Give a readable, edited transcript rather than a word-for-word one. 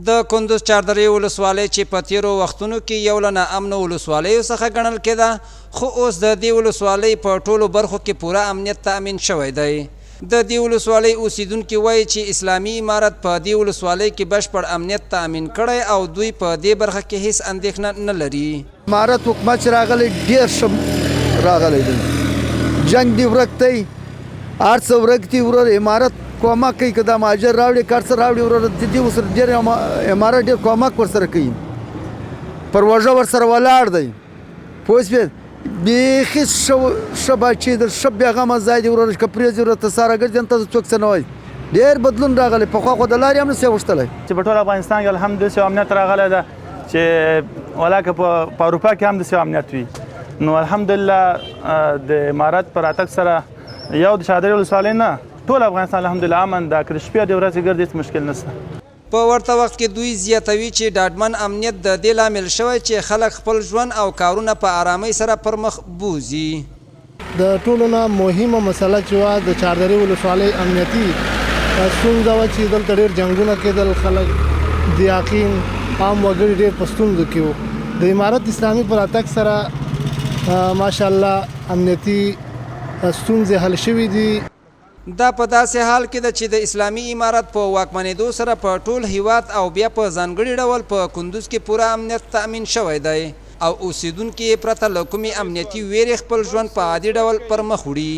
د کندوز چاردرې ولسوالۍ چې په تیرو وختونو کې یو له ناامنو ولسوالیو څخه ګڼل کېده، خو اوس د دې ولسوالۍ په ټولو برخو کې پوره امنیت تأمین شوی دی. د دې ولسوالۍ اوسیدونکي وایي چې اسلامي امارت په دې ولسوالۍ کې بشپړ امنیت تأمین کړی او دوی په دې برخه کې هیڅ اندېښنه نه لري. امارت حکومت چې راغلی ډېر ښه راغلی دی، جنګ دې ورک دی، هر څه ورک دي ورور. امارت کومک کوي که دا مهاجر راوړي که هر څه راوړي ورور، د دې ورسره ډېر امارت ډېر کومک ورسره کوي، پر وژه ورسره ولاړ دی. پوه شوې؟ بیخي ښه بچی دی، ښه بېغمه ځای دی ورور، که پرېږدي ورور ته ساره ګرځي ته څوک څه نه وایي. ډېر بدلون راغلی، پخوا خو د لارې هم نشي غوښتلی چې په ټول افغانستان کې الحمدلله امنیت راغلی ده، چې ولاکه په اروپا کې هم داسې امنیت وي. نو الحمدلله د امارت په راتګ سره یو د چاردرې ولسوالۍ نه ټول افغانستان الحمدلله امن ده، که د شپې او د ورځې ګرځي هېڅ مشکل نشته. په ورته وخت کې دوی زیاتوي چې ډاډمن امنیت د دې لامل شوی چې خلک خپل ژوند او کارونه په آرامۍ سره پر مخ بوځي. د ټولو نه مهمه مسله چې وه د چاردرې ولسوالۍ امنیتي ستونزه وه چې دلته ډېر جنګونه کېدل، خلک د یقین عام وګړي ډېر په ستونزو کې وو. د امارت اسلامي په راتګ سره ماشاءالله امنیتي ستونزې حل شوي دي. دا په داسې حال کې ده چې د اسلامي امارت په واکمنېدو سره په ټول هیواد او بیا په ځانګړي ډول په کندوز کې پوره امنیت تأمین شوی دی او اوسیدونکي یې پرته له کومې امنیتي ویرې خپل ژوند په عادي ډول پر مخ وړي.